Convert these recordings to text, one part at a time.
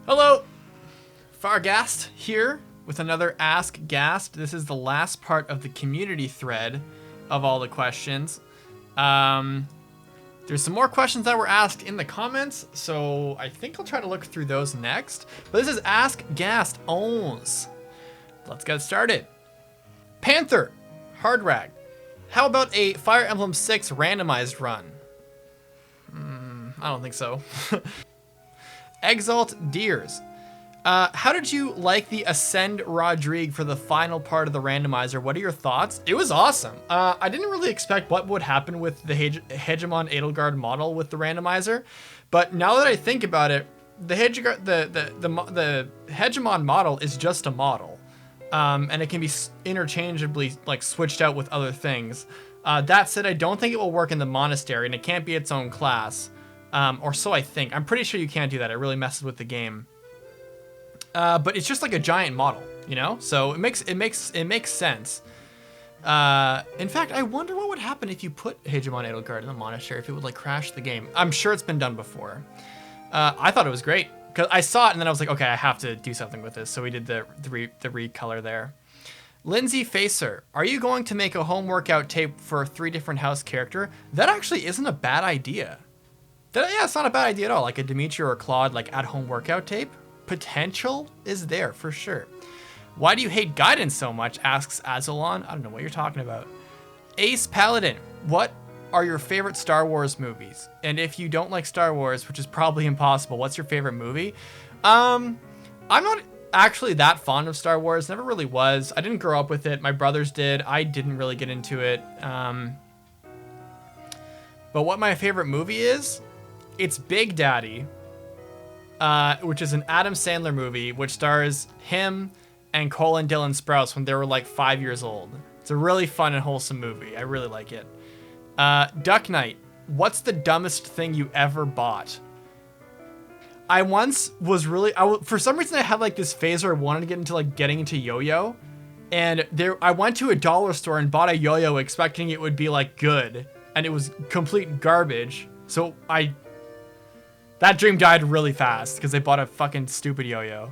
Hello, Fargast here with another Ask Gast. This is the last part of the community thread of all the questions. There's some more questions that were asked in the comments, so I think I'll try to look through those next. But this is Ask Gast owns. Let's get started. Panther, Hardrag. How about a Fire Emblem 6 randomized run? I don't think so. Exalt Deers. How did you like the Ascend Rodrigue for the final part of the randomizer? What are your thoughts? It was awesome. I didn't really expect what would happen with the Hegemon Edelgard model with the randomizer, but now that I think about it, the Hegemon model is just a model, and it can be interchangeably like switched out with other things. That said, I don't think it will work in the monastery, and it can't be its own class, or so I think. I'm pretty sure you can't do that. It really messes with the game. But it's just like a giant model, you know? So it makes sense. In fact, I wonder what would happen if you put Hegemon Edelgard in the monastery, if it would like crash the game. I'm sure it's been done before. I thought it was great because I saw it and then I was like, okay, I have to do something with this. So we did the recolor there. Lindsay Facer, are you going to make a home workout tape for 3 different house character? That actually isn't a bad idea. Yeah, it's not a bad idea at all. Like a Dimitri or Claude like at home workout tape. Potential is there for sure. Why do you hate Gaiden so much? Asks Azalon. I don't know what you're talking about. Ace Paladin, what are your favorite Star Wars movies? And if you don't like Star Wars, which is probably impossible, what's your favorite movie? I'm not actually that fond of Star Wars. Never really was. I didn't grow up with it. My brothers did. I didn't really get into it. But what my favorite movie is, it's Big Daddy. Which is an Adam Sandler movie, which stars him and Cole and Dylan Sprouse when they were like 5 years old. It's a really fun and wholesome movie. I really like it. Duck Knight, what's the dumbest thing you ever bought? I once was really, for some reason I had like this phase where I wanted to get into like getting into yo-yo. And I went to a dollar store and bought a yo-yo expecting it would be like good. And it was complete garbage. So that dream died really fast because I bought a fucking stupid yo-yo.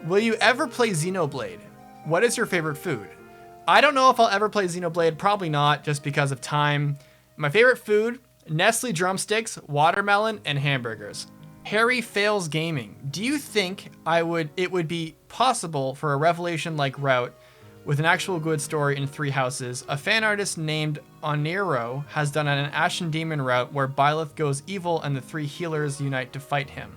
Will you ever play Xenoblade? What is your favorite food? I don't know if I'll ever play Xenoblade. Probably not, just because of time. My favorite food, Nestle drumsticks, watermelon, and hamburgers. Harry Fails Gaming. Do you think it would be possible for a Revelation-like route with an actual good story in 3 houses? A fan artist named Onero has done an Ashen Demon route where Byleth goes evil and the 3 healers unite to fight him.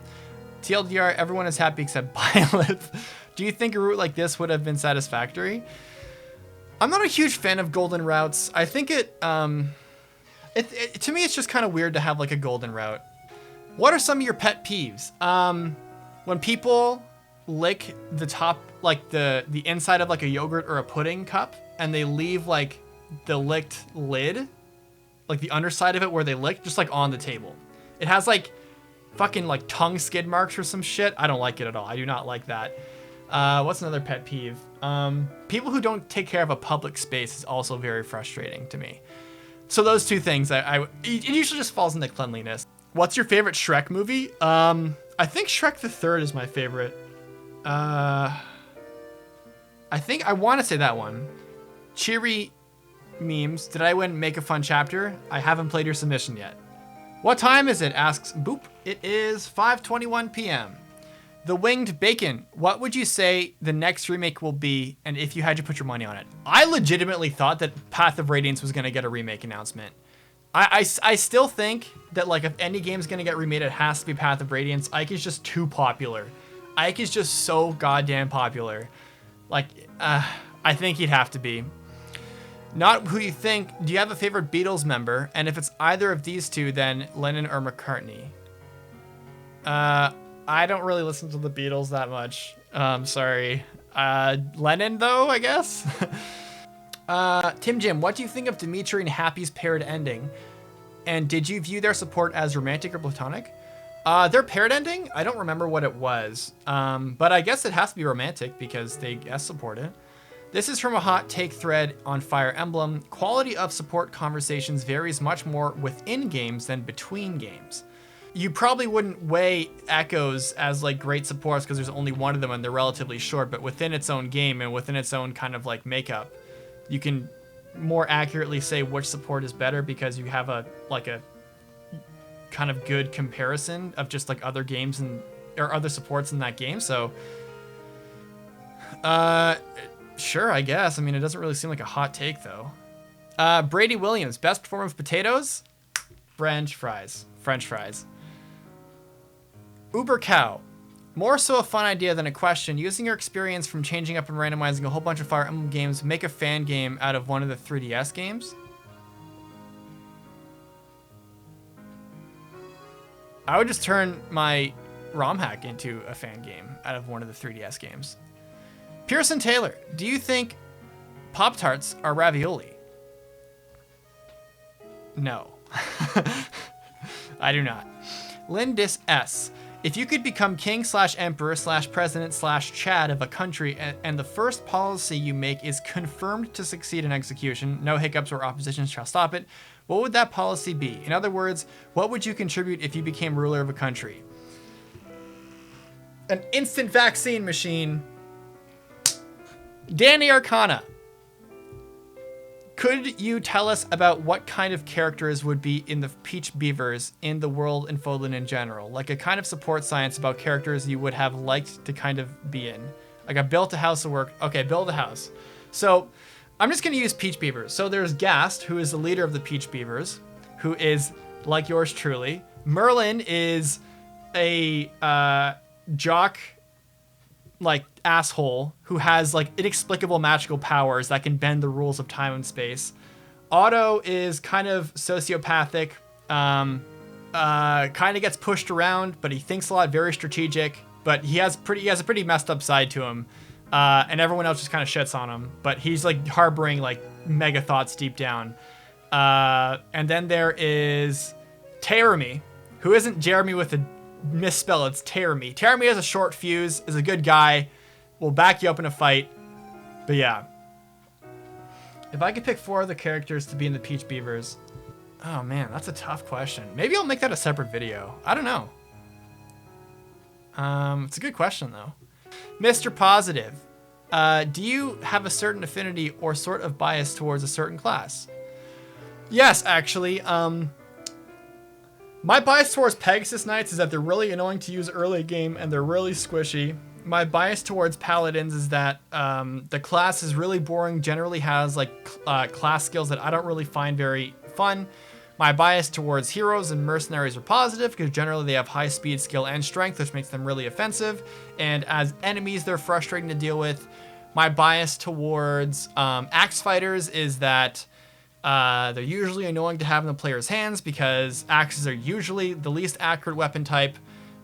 TLDR, everyone is happy except Byleth. Do you think a route like this would have been satisfactory? I'm not a huge fan of golden routes. I think to me, it's just kind of weird to have like a golden route. What are some of your pet peeves? When people lick the top, like the inside of like a yogurt or a pudding cup, and they leave like the licked lid, like the underside of it where they licked, just like on the table. It has like fucking like tongue skid marks or some shit. I don't like it at all. I do not like that. What's another pet peeve? People who don't take care of a public space is also very frustrating to me. So those 2 things, it usually just falls into cleanliness. What's your favorite Shrek movie? I think Shrek the Third is my favorite. I think I want to say that one. Cheery memes. Did I win Make a Fun Chapter? I haven't played your submission yet. What time is it? Asks Boop. It is 5:21 p.m. The Winged Bacon. What would you say the next remake will be, and if you had to put your money on it? I legitimately thought that Path of Radiance was going to get a remake announcement. I still think that like if any game's going to get remade, it has to be Path of Radiance. Ike is just too popular. Ike is just so goddamn popular. Like, I think he'd have to be. Not who you think. Do you have a favorite Beatles member? And if it's either of these 2, then Lennon or McCartney? I don't really listen to the Beatles that much. Sorry. Lennon, though, I guess? Tim Jim, what do you think of Dimitri and Happy's paired ending? And did you view their support as romantic or platonic? Their paired ending? I don't remember what it was. But I guess it has to be romantic because they guest support it. This is from a hot take thread on Fire Emblem. Quality of support conversations varies much more within games than between games. You probably wouldn't weigh echoes as like great supports because there's only one of them and they're relatively short, but within its own game and within its own kind of like makeup, you can more accurately say which support is better because you have a kind of good comparison of just like other games or other supports in that game. So sure, I guess. I mean, it doesn't really seem like a hot take though. Brady Williams, best performer of potatoes? French fries. Uber Cow, more so a fun idea than a question. Using your experience from changing up and randomizing a whole bunch of Fire Emblem games, make a fan game out of one of the 3DS games. I would just turn my ROM hack into a fan game out of one of the 3DS games. Pearson Taylor, do you think Pop-Tarts are ravioli? No. I do not. Lindis S. If you could become king/emperor/president/Chad of a country and the first policy you make is confirmed to succeed in execution, no hiccups or opposition shall stop it, what would that policy be? In other words, what would you contribute if you became ruler of a country? An instant vaccine machine. Danny Arcana. Could you tell us about what kind of characters would be in the Peach Beavers in the world and Fodlan in general? Like a kind of support science about characters you would have liked to kind of be in. Like I built a house of work. Okay, build a house. So I'm just going to use Peach Beavers. So there's GHAST, who is the leader of the Peach Beavers, who is like yours truly. Merlin is a jock like asshole who has like inexplicable magical powers that can bend the rules of time and space. Otto is kind of sociopathic, kind of gets pushed around, but he thinks a lot, very strategic, but he has a pretty messed up side to him. And everyone else just kind of shits on him, but he's like harboring like mega thoughts deep down. And then there is Teremy, who isn't Jeremy with a misspell, it's Teremy. Teremy has a short fuse, is a good guy, will back you up in a fight. But yeah. If I could pick 4 other characters to be in the Peach Beavers, oh man, that's a tough question. Maybe I'll make that a separate video. I don't know. It's a good question though. Mr. Positive, do you have a certain affinity or sort of bias towards a certain class? Yes, actually. My bias towards Pegasus Knights is that they're really annoying to use early game and they're really squishy. My bias towards Paladins is that the class is really boring, generally has like class skills that I don't really find very fun. My bias towards heroes and mercenaries are positive because generally they have high speed, skill, and strength, which makes them really offensive. And as enemies, they're frustrating to deal with. My bias towards axe fighters is that they're usually annoying to have in the player's hands because axes are usually the least accurate weapon type.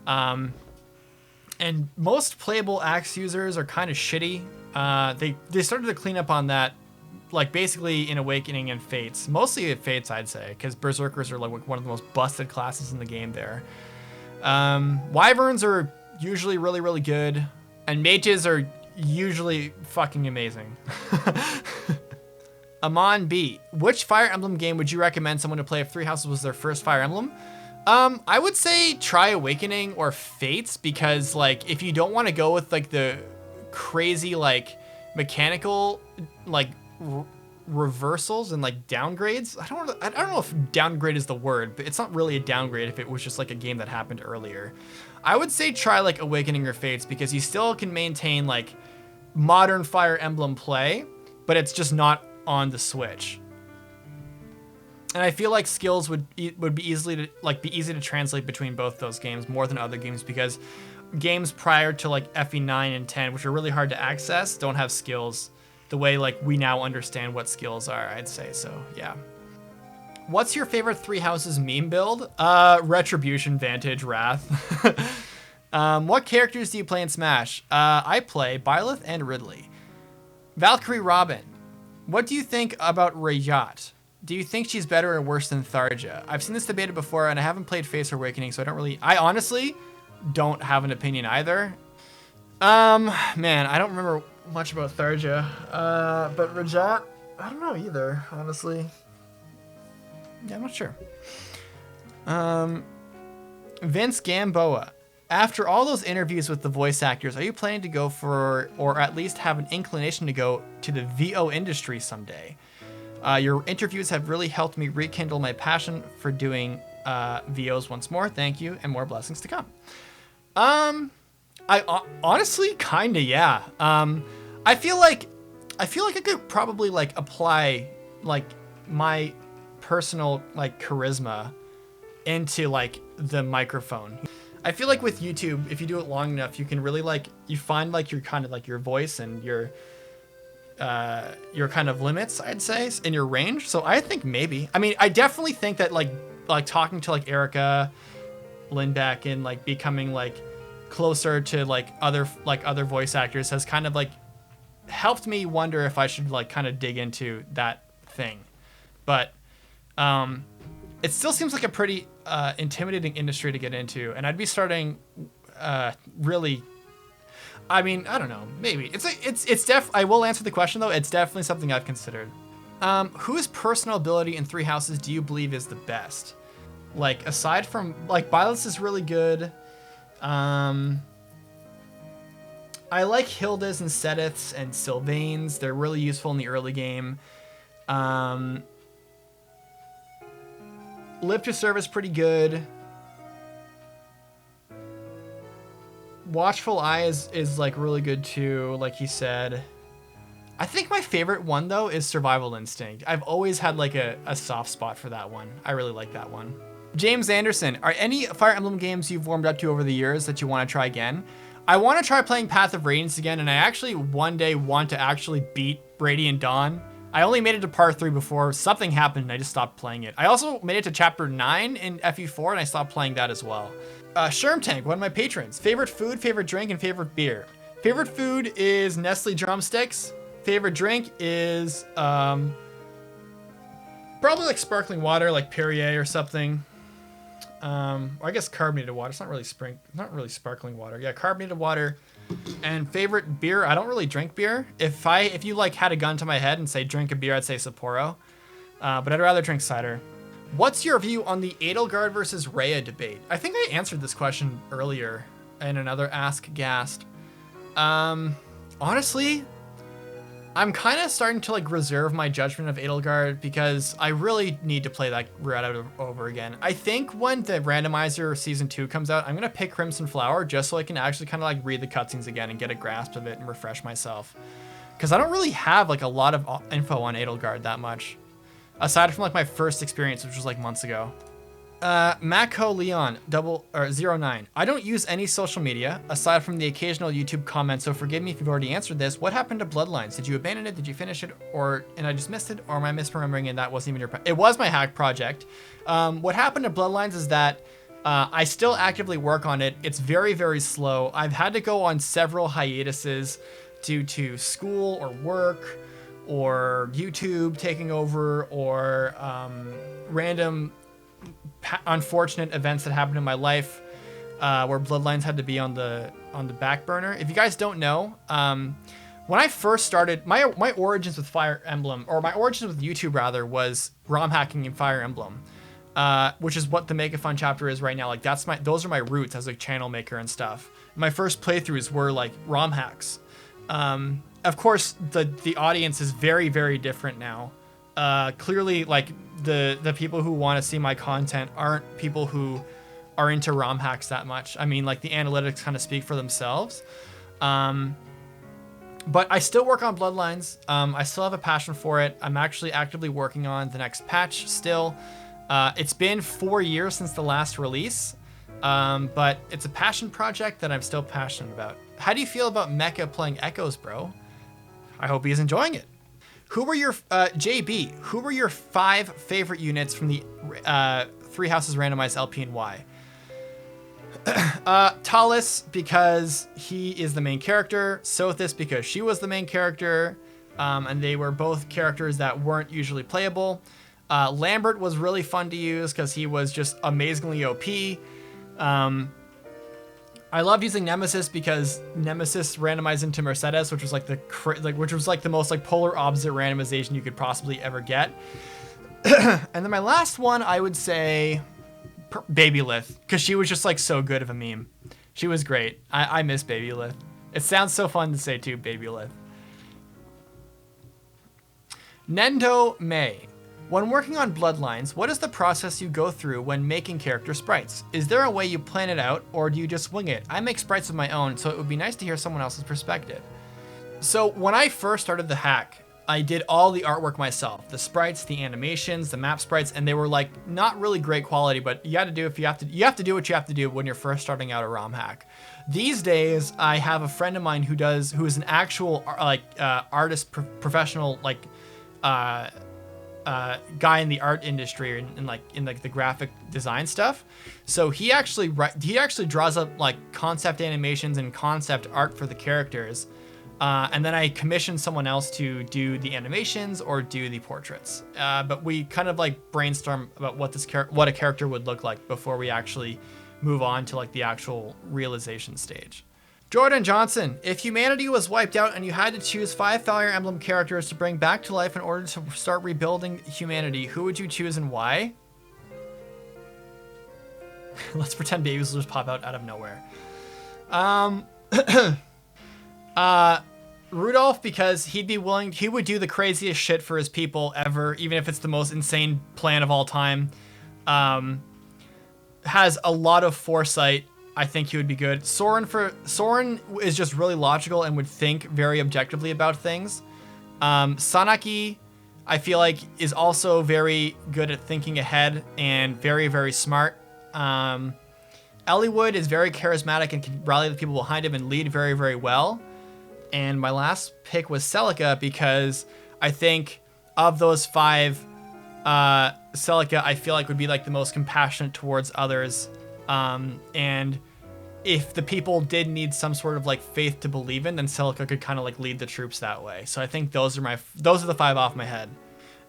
And most playable axe users are kind of shitty. They started to clean up on that, like basically in Awakening and Fates. Mostly at Fates, I'd say, because Berserkers are like one of the most busted classes in the game there. Wyverns are usually really, really good. And mages are usually fucking amazing. Amon B. Which Fire Emblem game would you recommend someone to play if Three Houses was their first Fire Emblem? I would say try Awakening or Fates, because like if you don't want to go with like the crazy like mechanical like reversals and like downgrades, I don't know if downgrade is the word, but it's not really a downgrade if it was just like a game that happened earlier. I would say try like Awakening or Fates, because you still can maintain like modern Fire Emblem play, but it's just not on the Switch. And I feel like skills would be easy to translate between both those games more than other games, because games prior to like FE9 and 10, which are really hard to access, don't have skills the way like we now understand what skills are, I'd say. So yeah. What's your favorite Three Houses meme build? Retribution, Vantage, Wrath. What characters do you play in Smash? I play Byleth and Ridley. Valkyrie Robin. What do you think about Rayat? Do you think she's better or worse than Tharja? I've seen this debated before, and I haven't played Face or Awakening, so I honestly don't have an opinion either. Man, I don't remember much about Tharja. But Rayat, I don't know either, honestly. Yeah, I'm not sure. Vince Gamboa. After all those interviews with the voice actors, are you planning to go for, or at least have an inclination to go to the VO industry someday? Your interviews have really helped me rekindle my passion for doing VOs once more. Thank you, and more blessings to come. I honestly kinda, yeah. I feel like I could probably like apply like my personal like charisma into like the microphone. I feel like with YouTube, if you do it long enough, you can really like, you find like your kind of like your voice and your kind of limits, I'd say, in your range. So I think maybe, I mean, I definitely think that like talking to like Erica Lindbeck and like becoming like closer to like other voice actors has kind of like helped me wonder if I should like kind of dig into that thing. But it still seems like a pretty intimidating industry to get into, and I'd be starting really, I mean, I don't know, maybe I will answer the question though. It's definitely something I've considered. Whose personal ability in Three Houses do you believe is the best? Like, aside from like, Byleth is really good. I like Hilda's and Sedith's and Sylvain's. They're really useful in the early game. Lip to Serve is pretty good. Watchful Eye is like really good too, like he said. I think my favorite one though is Survival Instinct. I've always had like a soft spot for that one. I really like that one. James Anderson, are any Fire Emblem games you've warmed up to over the years that you want to try again? I want to try playing Path of Radiance again, and I actually one day want to actually beat Radiant Dawn. I only made it to part 3 before something happened and I just stopped playing it. I also made it to chapter 9 in FE4 and I stopped playing that as well. Sherm Tank, one of my patrons. Favorite food, favorite drink, and favorite beer. Favorite food is Nestle drumsticks. Favorite drink is probably like sparkling water, like Perrier or something. Or I guess carbonated water. It's not really sparkling water. Yeah, carbonated water. And favorite beer, I don't really drink beer. If you like had a gun to my head and say drink a beer, I'd say Sapporo. But I'd rather drink cider. What's your view on the Edelgard versus Rhea debate? I think I answered this question earlier in another Ask GHAST. Honestly, I'm kind of starting to like reserve my judgment of Edelgard because I really need to play that route over again. I think when the randomizer season 2 comes out, I'm gonna pick Crimson Flower just so I can actually kind of like read the cutscenes again and get a grasp of it and refresh myself. Because I don't really have like a lot of info on Edelgard that much, aside from like my first experience, which was like months ago. Mako Leon 09. I don't use any social media aside from the occasional YouTube comments, so forgive me if you've already answered this. What happened to Bloodlines? Did you abandon it? Did you finish it? And I just missed it? Or am I misremembering and that wasn't even your it was my hack project. What happened to Bloodlines is that I still actively work on it. It's very, very slow. I've had to go on several hiatuses due to school or work or YouTube taking over or random unfortunate events that happened in my life where Bloodlines had to be on the back burner. If you guys don't know, when I first started, my origins with Fire Emblem, or my origins with YouTube rather, was ROM hacking in Fire Emblem, which is what the Make a Fun chapter is right now. Like those are my roots as a channel maker and stuff. My first playthroughs were like ROM hacks. Of course, the audience is very, very different now. Clearly, like the people who want to see my content aren't people who are into ROM hacks that much. I mean, like the analytics kind of speak for themselves. But I still work on Bloodlines. I still have a passion for it. I'm actually actively working on the next patch still. It's been 4 years since the last release, but it's a passion project that I'm still passionate about. How do you feel about Mekkah playing Echoes, bro? I hope he's enjoying it. Who were your, JB, who were your 5 favorite units from the Three Houses Randomized LP and why? Talus, because he is the main character. Sothis, because she was the main character. And they were both characters that weren't usually playable. Lambert was really fun to use because he was just amazingly OP. I loved using Nemesis because Nemesis randomized into Mercedes, which was like the most like polar opposite randomization you could possibly ever get. And then my last one, I would say Baby Lith, because she was just like so good of a meme. She was great. I miss Baby Lith. It sounds so fun to say too, Baby Lith. Nendo May. When working on Bloodlines, what is the process you go through when making character sprites? Is there a way you plan it out, or do you just wing it? I make sprites of my own, so it would be nice to hear someone else's perspective. So when I first started the hack, I did all the artwork myself, the sprites, the animations, the map sprites, and they were like not really great quality, but you got to do if you have to do what you have to do when you're first starting out a ROM hack. These days, I have a friend of mine who is an actual artist, professional, like guy in the art industry and in the graphic design stuff. So he actually draws up like concept animations and concept art for the characters. And then I commissioned someone else to do the animations or do the portraits. But we kind of like brainstorm about what a character would look like before we actually move on to like the actual realization stage. Jordan Johnson, if humanity was wiped out and you had to choose 5 Fire Emblem characters to bring back to life in order to start rebuilding humanity, who would you choose and why? Let's pretend babies will just pop out of nowhere. Rudolph, because he would do the craziest shit for his people ever, even if it's the most insane plan of all time. Has a lot of foresight. I think he would be good. Soren is just really logical and would think very objectively about things. Sanaki, I feel like, is also very good at thinking ahead and very, very smart. Eliwood is very charismatic and can rally the people behind him and lead very, very well. And my last pick was Celica, because I think of those 5, Celica, I feel like would be like the most compassionate towards others. And if the people did need some sort of like faith to believe in, then Celica could kind of like lead the troops that way. So I think those are the 5 off my head.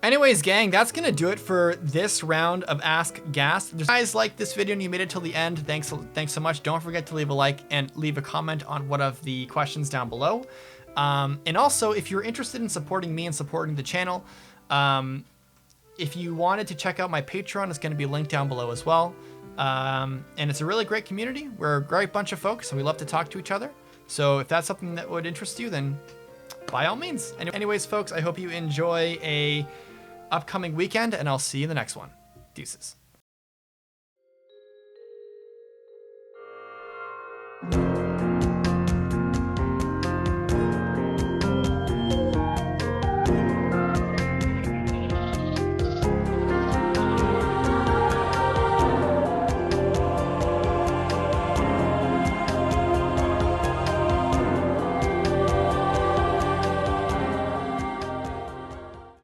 Anyways, gang, that's gonna do it for this round of Ask GHAST. If you guys liked this video and you made it till the end, thanks so much. Don't forget to leave a like and leave a comment on one of the questions down below. And also, if you're interested in supporting me and supporting the channel, if you wanted to check out my Patreon, it's gonna be linked down below as well. And it's a really great community. We're a great bunch of folks and we love to talk to each other. So if that's something that would interest you, then by all means. Anyways, folks, I hope you enjoy a upcoming weekend, and I'll see you in the next one. Deuces.